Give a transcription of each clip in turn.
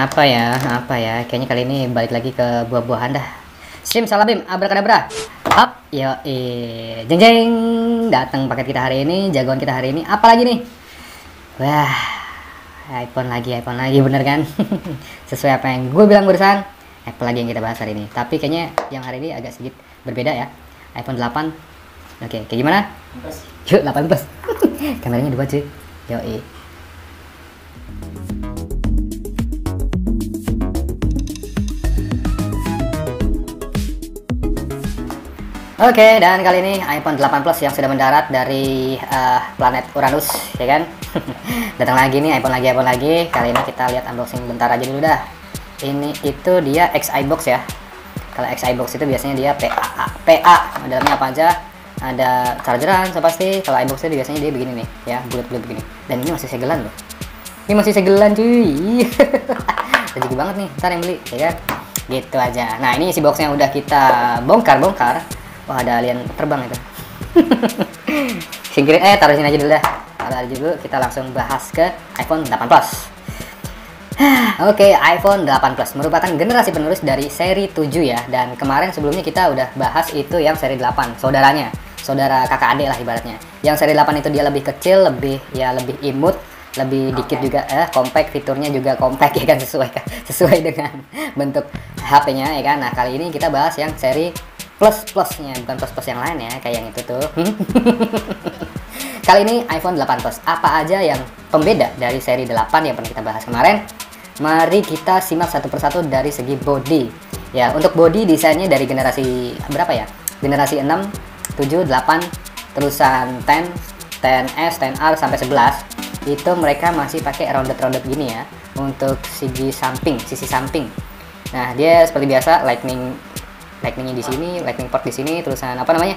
Apa ya? Kayaknya kali ini balik lagi ke buah-buahan dah. Simsalabim, abrakadabra. Up, yo, jeng jeng. Datang paket kita hari ini, jagoan kita hari ini. Apa lagi nih? Wah, iPhone lagi bener kan? Sesuai apa yang gue bilang barusan. Apple lagi yang kita bahas hari ini. Tapi kayaknya yang hari ini agak sedikit berbeda ya. iPhone 8. Oke, kayak gimana? Yuk, 8 plus. Kameranya dua cuy. Yo, Oke, dan kali ini iPhone 8 Plus yang sudah mendarat dari planet Uranus, ya kan? Datang lagi nih, iPhone lagi. Kali ini kita lihat unboxing bentar aja dulu dah. Ini itu dia XIbox ya. Kalau XIbox itu biasanya dia PA. Dalamnya apa aja? Ada chargeran, so pasti. Kalau iBox itu biasanya dia begini nih, ya, bulat-bulat begini. Dan ini masih segelan loh. Ini masih segelan cuy. Rezeki banget nih, ntar yang beli, ya kan? Gitu aja. Nah, ini isi boxnya udah kita bongkar. Wah, ada alien terbang itu. Singkirin, taruh sini aja dulu dah. Taruh aja dulu, kita langsung bahas ke iPhone 8 Plus. Oke, iPhone 8 Plus merupakan generasi penerus dari seri 7 ya. Dan kemarin sebelumnya kita udah bahas itu yang seri 8, saudaranya. Saudara kakak adik lah ibaratnya. Yang seri 8 itu dia lebih kecil, lebih imut, lebih dikit juga, compact, fiturnya juga compact ya kan, sesuai dengan bentuk HP-nya ya kan. Nah, kali ini kita bahas yang seri plusnya, bukan plus yang lain ya, kayak yang itu tuh. Kali ini iPhone 8 Plus. Apa aja yang pembeda dari seri 8 yang pernah kita bahas kemarin? Mari kita simak satu persatu dari segi body. Ya, untuk body desainnya dari generasi berapa ya? Generasi 6, 7, 8, terusan 10, 10S, 10R sampai 11. Itu mereka masih pakai rounded gini ya untuk sisi samping. Nah, dia seperti biasa lightningnya di sini, lightning port di sini, terusan apa namanya,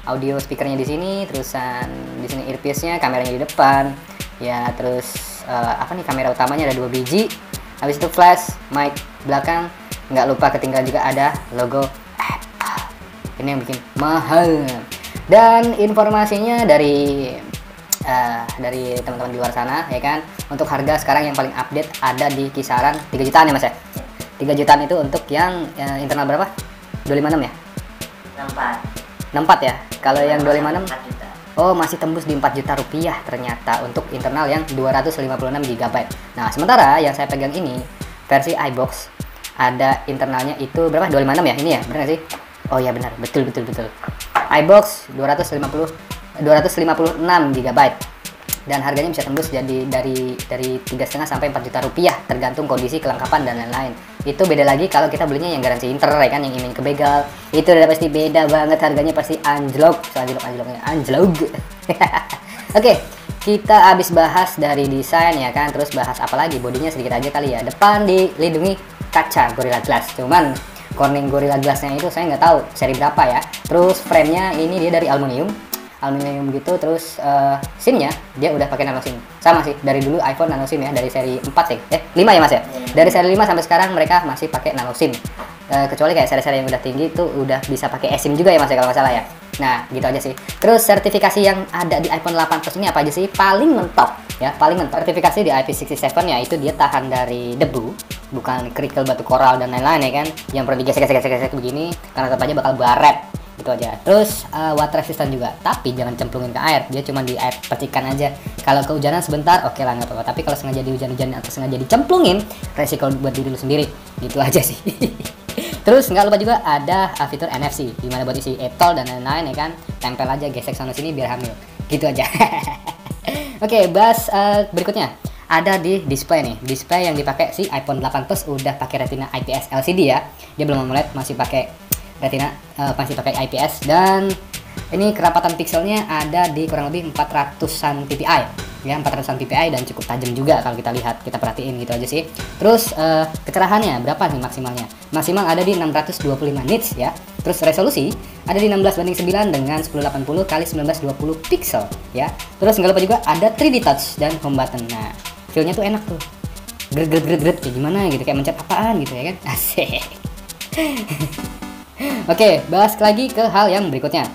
audio speakernya di sini, terusan di sini earpiece-nya, kameranya di depan, ya, terus kamera utamanya ada 2 biji, habis itu flash, mic belakang, nggak lupa ketinggalan juga ada logo Apple. Ini yang bikin mahal. Dan informasinya dari teman-teman di luar sana ya kan, untuk harga sekarang yang paling update ada di kisaran 3 jutaan ya mas ya. 3 jutaan itu untuk yang internal berapa? 256 ya? 64 ya. Kalau yang 256 masih tembus di 4 juta rupiah ternyata untuk internal yang 256 GB. Nah, sementara yang saya pegang ini versi iBox ada internalnya itu berapa? 256 ya? Ini ya? Benar gak sih? Oh ya benar, betul. iBox 256 GB. Dan harganya bisa tembus jadi dari 3,5 sampai 4 juta rupiah tergantung kondisi, kelengkapan dan lain-lain. Itu beda lagi kalau kita belinya yang garansi inter ya kan, yang ingin kebegal. Itu udah pasti beda banget, harganya pasti anjlok. Oke, kita habis bahas dari desain ya kan, terus bahas apa lagi? Bodinya sedikit aja kali ya. Depan dilindungi kaca Gorilla Glass. Cuman Corning Gorilla Glass-nya itu saya nggak tahu seri berapa ya. Terus frame-nya ini dia dari aluminium gitu, terus SIM-nya dia udah pakai nano SIM. Sama sih dari dulu iPhone nano SIM ya, dari seri 4 sih. 5 ya Mas ya. Dari seri 5 sampai sekarang mereka masih pakai nano SIM. Kecuali kayak seri-seri yang udah tinggi itu udah bisa pakai eSIM juga ya Mas ya kalau nggak salah ya. Nah, gitu aja sih. Terus sertifikasi yang ada di iPhone 8 Plus ini apa aja sih? Paling mentok. Sertifikasi di IP67 ya, itu dia tahan dari debu, bukan kerikil, batu koral dan lain-lain ya kan. Yang perlu digesek-gesek begini karena tetap aja bakal baret. Itu aja. Terus water resistant juga, tapi jangan cemplungin ke air, dia cuma di air percikan aja. Kalau kehujanan sebentar oke lah nggak apa-apa, tapi kalau sengaja dihujan-hujanin atau sengaja dicemplungin, resiko buat diri lu sendiri. Gitu aja sih. Terus nggak lupa juga ada fitur NFC, dimana buat isi e-tol dan lain-lain ya kan, tempel aja, gesek sana sini biar hamil. Gitu aja. Oke, bahas berikutnya. Ada di display nih, display yang dipakai si iPhone 8 Plus udah pakai Retina IPS LCD ya, dia belum AMOLED, masih pakai Retina, masih pakai IPS. Dan ini kerapatan pixelnya ada di kurang lebih 400-an ppi ya, 400-an ppi, dan cukup tajam juga kalau kita lihat, kita perhatiin gitu aja sih. Terus kecerahannya berapa nih maksimalnya? Maksimal ada di 625 nits ya. Terus resolusi ada di 16:9 dengan 1080 x 1920 pixel ya. Terus nggak lupa juga ada 3D touch dan home button. Nah, feel-nya tuh enak tuh, gret kayak gimana gitu, kayak mencet apaan gitu ya kan, asik. Oke, bahas lagi ke hal yang berikutnya.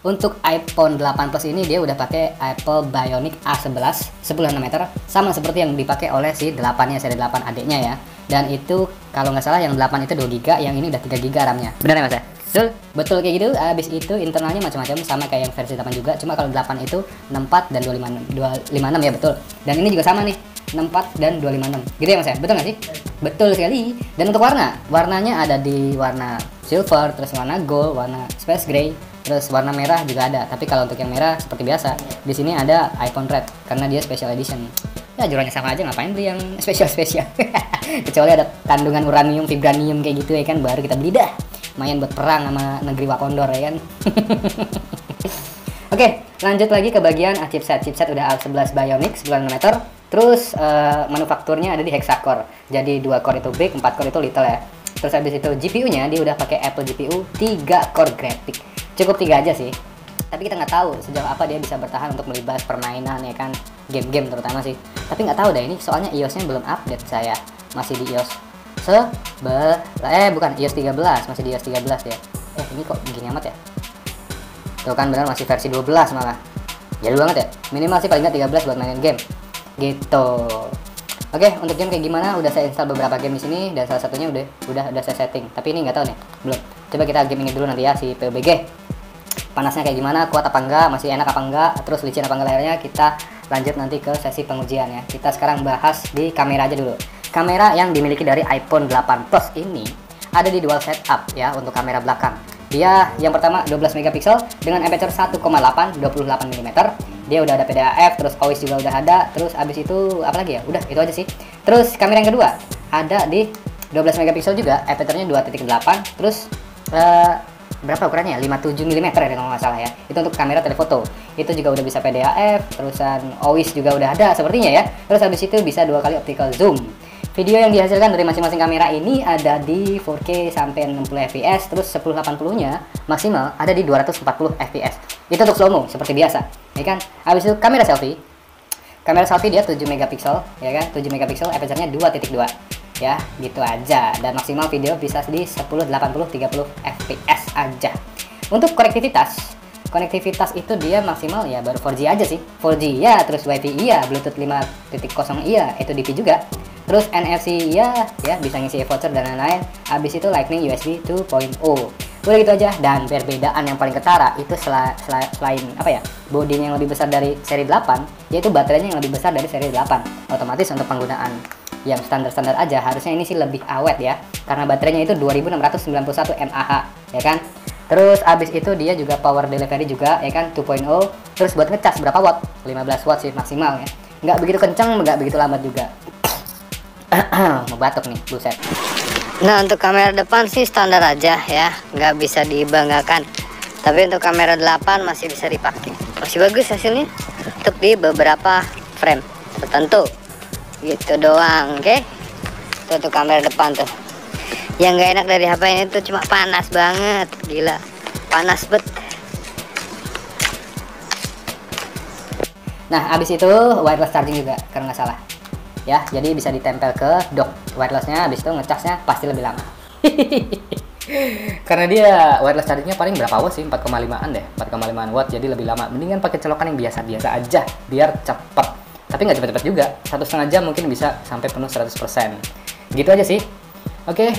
Untuk iPhone 8 Plus ini dia udah pakai Apple Bionic A11 10 nanometer, sama seperti yang dipakai oleh si 8-nya, seri 8 adiknya ya. Dan itu kalau nggak salah yang 8 itu 2 GB, yang ini udah 3 GB RAM-nya. Benar ya Mas ya? Betul kayak gitu. Habis itu internalnya macam-macam sama kayak yang versi 8 juga, cuma kalau 8 itu 64 dan 256 ya, betul. Dan ini juga sama nih, 64 dan 256. Gitu ya Mas ya? Betul nggak sih? Betul sekali. Dan untuk warnanya ada di warna silver, terus warna gold, warna space gray, terus warna merah juga ada. Tapi kalau untuk yang merah seperti biasa, di sini ada iPhone Red karena dia special edition. Ya jualannya sama aja, ngapain beli yang spesial? Kecuali ada kandungan uranium, vibranium kayak gitu ya kan, baru kita beli dah. Lumayan buat perang sama negeri Wakondor ya kan. Oke, lanjut lagi ke bagian chipset. Chipset udah A11 Bionic 9 nanometer. Terus manufakturnya ada di hexacore. Jadi 2 core itu big, 4 core itu little ya. Terus habis itu GPU-nya dia udah pakai Apple GPU 3 core graphic. Cukup 3 aja sih. Tapi kita nggak tahu sejauh apa dia bisa bertahan untuk melibas permainan ya kan, game-game terutama sih. Tapi nggak tahu deh ini, soalnya iOS-nya belum update saya. Masih di iOS bukan iOS 13, masih di iOS 13 ya. Ini kok gini amat ya? Tuh kan benar, masih versi 12 malah. Jadul banget ya. Minimal sih paling nggak 13 buat mainin game. Gitu. Oke, untuk game kayak gimana? Udah saya install beberapa game di sini dan salah satunya udah saya setting. Tapi ini nggak tahu nih, belum. Coba kita game ini dulu nanti ya, si PUBG. Panasnya kayak gimana, kuat apa enggak, masih enak apa enggak, terus licin apa enggak layarnya, kita lanjut nanti ke sesi pengujian ya. Kita sekarang bahas di kamera aja dulu. Kamera yang dimiliki dari iPhone 8 Plus ini ada di dual setup ya untuk kamera belakang. Dia yang pertama 12 megapiksel dengan aperture 1,8 28 mm. Dia udah ada PDAF, terus OIS juga udah ada, terus abis itu apa lagi ya? Udah, itu aja sih. Terus kamera yang kedua ada di 12 megapiksel juga, aperture-nya 2.8, terus berapa ukurannya? 57 mm ya kalau nggak salah ya. Itu untuk kamera telefoto. Itu juga udah bisa PDAF, terusan OIS juga udah ada sepertinya ya. Terus habis itu bisa 2 kali optical zoom. Video yang dihasilkan dari masing-masing kamera ini ada di 4K sampai 60 fps, terus 1080-nya maksimal ada di 240 fps. Itu untuk slow mo seperti biasa, ya kan? Habis itu kamera selfie. Kamera selfie dia 7 megapiksel, ya kan? 7 megapiksel, aperture-nya 2.2. Ya, gitu aja. Dan maksimal video bisa di 1080 30 fps aja. Untuk konektivitas itu dia maksimal ya baru 4G aja sih. 4G ya, terus Wi-Fi iya, Bluetooth 5.0 iya, itu DP juga. Terus NFC ya bisa ngisi voucher dan lain-lain. Habis itu Lightning USB 2.0. Udah gitu aja. Dan perbedaan yang paling ketara itu selain apa ya, bodinya yang lebih besar dari seri 8, yaitu baterainya yang lebih besar dari seri 8. Otomatis untuk penggunaan yang standar-standar aja harusnya ini sih lebih awet ya, karena baterainya itu 2691 mAh ya kan. Terus abis itu dia juga power delivery juga ya kan 2.0. Terus buat ngecas berapa watt? 15 watt sih maksimal ya. Nggak begitu kencang, nggak begitu lambat juga. Mau batuk nih, buset. Nah untuk kamera depan sih standar aja ya, nggak bisa dibanggakan. Tapi untuk kamera 8 masih bisa dipakai, masih bagus hasilnya untuk di beberapa frame tertentu gitu doang. Oke, tuh untuk kamera depan tuh. Yang nggak enak dari HP ini tuh cuma panas banget, gila panas bet. Nah abis itu wireless charging juga kalau nggak salah ya, jadi bisa ditempel ke dock wirelessnya. Habis itu ngecasnya pasti lebih lama. Karena dia wireless chargingnya paling berapa watt sih, 4,5an deh, 4,5an watt, jadi lebih lama. Mendingan pakai colokan yang biasa-biasa aja biar cepet, tapi nggak cepet-cepet juga, 1,5 jam mungkin bisa sampai penuh 100%. Gitu aja sih. Oke.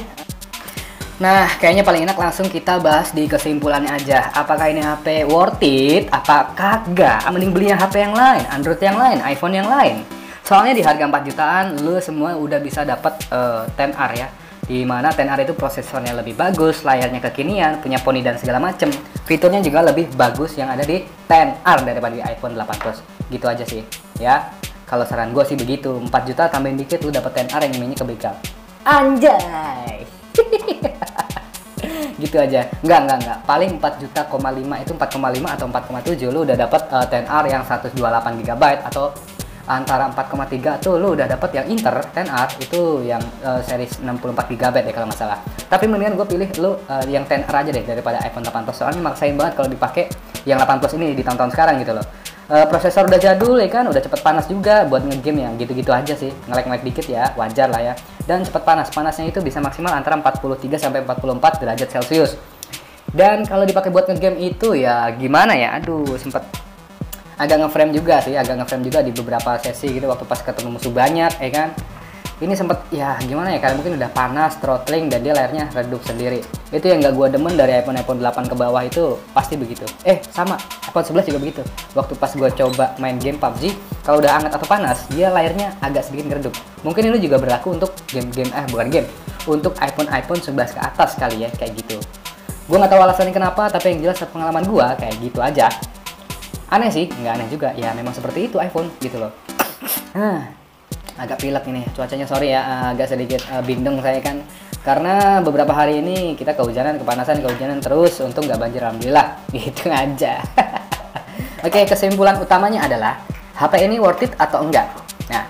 Nah kayaknya paling enak langsung kita bahas di kesimpulannya aja. Apakah ini HP worth it? Apa kagak? Mending belinya HP yang lain, Android yang lain, iPhone yang lain. Soalnya di harga 4 jutaan lu semua udah bisa dapat 10R ya. Dimana 10R itu prosesornya lebih bagus, layarnya kekinian, punya poni dan segala macem. Fiturnya juga lebih bagus yang ada di 10R daripada di iPhone 8 Plus. Gitu aja sih ya. Kalau saran gue sih begitu, 4 juta tambahin dikit lu dapat 10R yang ininya kebekal. Anjay. Gitu aja. Enggak. Paling 4 juta, itu 4,5 atau 4,7 lu udah dapat 10R yang 128 GB atau antara 4,3 tuh lu udah dapat yang Inter 10R itu yang series 64 GB ya kalau nggak salah. Tapi mendingan gue pilih lu yang 10R aja deh daripada iPhone 8 Plus, soalnya maksain banget kalau dipakai yang 8 Plus ini di tahun-tahun sekarang gitu loh. Prosesor udah jadul ya kan, udah cepet panas juga buat ngegame yang gitu-gitu aja sih, nge-lag dikit ya, wajar lah ya. Dan cepet panasnya itu bisa maksimal antara 43 sampai 44 derajat Celcius. Dan kalau dipakai buat ngegame itu ya gimana ya, aduh sempet agak ngeframe juga sih, di beberapa sesi gitu waktu pas ketemu musuh banyak ya kan. Ini sempet ya gimana ya, karena mungkin udah panas throttling dan dia layarnya redup sendiri. Itu yang gak gua demen dari iPhone 8 ke bawah itu pasti begitu. Sama iPhone 11 juga begitu. Waktu pas gua coba main game PUBG, kalau udah hangat atau panas dia layarnya agak sedikit redup. Mungkin ini juga berlaku untuk game-game untuk iPhone 11 ke atas kali ya, kayak gitu. Gue nggak tahu alasannya kenapa, tapi yang jelas pengalaman gue kayak gitu aja. Aneh sih, nggak aneh juga, ya memang seperti itu iPhone gitu loh. Agak pilek ini cuacanya, sorry ya, agak sedikit bindeng saya kan, karena beberapa hari ini kita kehujanan terus, untung nggak banjir alhamdulillah, gitu aja. Oke, kesimpulan utamanya adalah HP ini worth it atau enggak. Nah,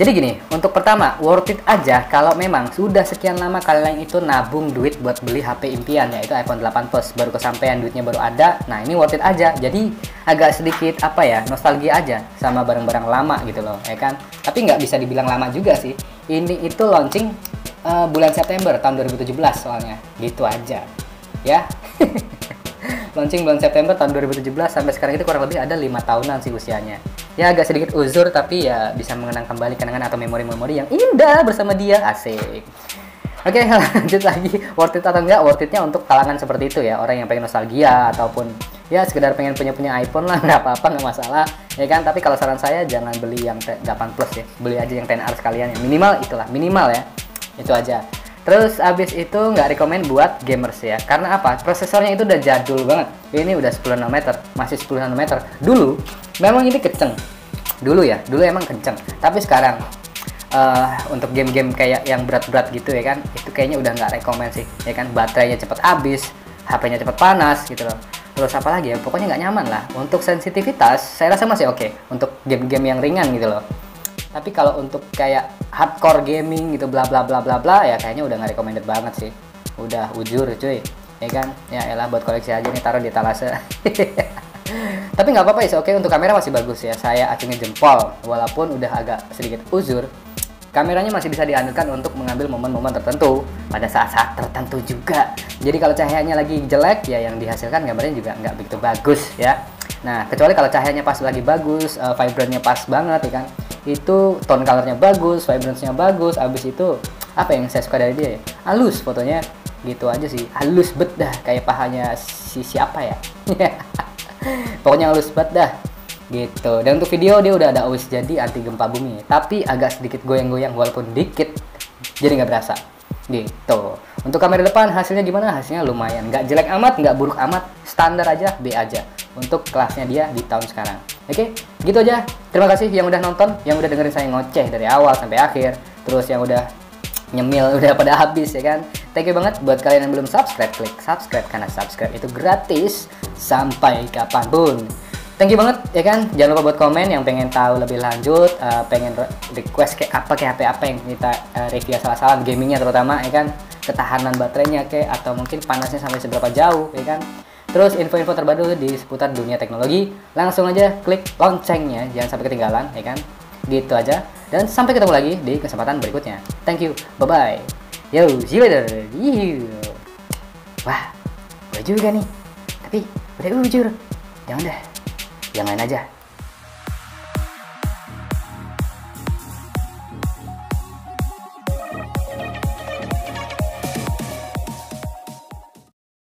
jadi gini, untuk pertama, worth it aja kalau memang sudah sekian lama kalian itu nabung duit buat beli HP impian, yaitu iPhone 8 Plus, baru kesampaian duitnya baru ada. Nah, ini worth it aja. Jadi agak sedikit nostalgia aja sama barang-barang lama gitu loh, ya kan? Tapi nggak bisa dibilang lama juga sih. Ini itu launching bulan September tahun 2017 soalnya, gitu aja. Ya. Launching bulan September tahun 2017 sampai sekarang itu kurang lebih ada 5 tahunan sih usianya. Ya agak sedikit uzur, tapi ya bisa mengenang kembali kenangan atau memori-memori yang indah bersama dia, asik. Oke, lanjut lagi, worth it atau enggak? Worth itnya untuk kalangan seperti itu ya, orang yang pengen nostalgia ataupun ya sekedar pengen punya iPhone lah, nggak apa-apa, nggak masalah, ya kan? Tapi kalau saran saya jangan beli yang 8 Plus ya, beli aja yang 10R sekalian, minimal itulah, minimal ya, itu aja. Terus abis itu nggak rekomen buat gamers ya, karena apa? Prosesornya itu udah jadul banget. Ini udah 10 nanometer, masih 10 nanometer. Dulu memang ini kenceng. Dulu emang kenceng. Tapi sekarang untuk game-game kayak yang berat-berat gitu ya kan, itu kayaknya udah nggak rekomen sih, ya kan? Baterainya cepet habis, HP-nya cepet panas gitu loh. Terus apa lagi ya? Pokoknya nggak nyaman lah. Untuk sensitivitas, saya rasa masih oke. Untuk game-game yang ringan gitu loh. Tapi kalau untuk kayak hardcore gaming gitu bla bla bla bla bla ya kayaknya udah nggak recommended banget sih. Udah ujur cuy, ya kan? Ya elah buat koleksi aja nih, taruh di etalase. Tapi nggak apa-apa ya, oke, untuk kamera masih bagus ya. Saya acungin jempol, walaupun udah agak sedikit uzur. Kameranya masih bisa diandalkan untuk mengambil momen-momen tertentu pada saat-saat tertentu juga. Jadi kalau cahayanya lagi jelek ya yang dihasilkan gambarnya juga nggak begitu bagus ya. Nah, kecuali kalau cahayanya pas lagi bagus, vibrantnya pas banget ya kan. Itu tone colornya bagus, vibrance-nya bagus, abis itu apa yang saya suka dari dia ya? Halus fotonya, gitu aja sih. Halus bet dah, kayak pahanya si siapa ya? Pokoknya halus bet dah. Gitu. Dan untuk video dia udah ada OIS jadi anti gempa bumi, tapi agak sedikit goyang-goyang walaupun dikit, jadi nggak berasa. Gitu. Untuk kamera depan hasilnya gimana? Hasilnya lumayan, nggak jelek amat, nggak buruk amat, standar aja, B aja. Untuk kelasnya dia di tahun sekarang. Oke, gitu aja. Terima kasih yang udah nonton, yang udah dengerin saya ngoceh dari awal sampai akhir, terus yang udah nyemil udah pada habis ya kan. Thank you banget buat kalian yang belum subscribe, klik subscribe karena subscribe itu gratis sampai kapanpun. Thank you banget ya kan. Jangan lupa buat komen yang pengen tahu lebih lanjut, pengen request kayak HP apa yang kita review salah-salah gamingnya terutama ya kan, ketahanan baterainya kayak atau mungkin panasnya sampai seberapa jauh ya kan. Terus info-info terbaru di seputar dunia teknologi, langsung aja klik loncengnya, jangan sampai ketinggalan ya kan. Gitu aja, dan sampai ketemu lagi di kesempatan berikutnya. Thank you, bye-bye. Yo, see you later. Wah, gue juga nih, tapi udah ujur. Jangan deh, yang lain aja.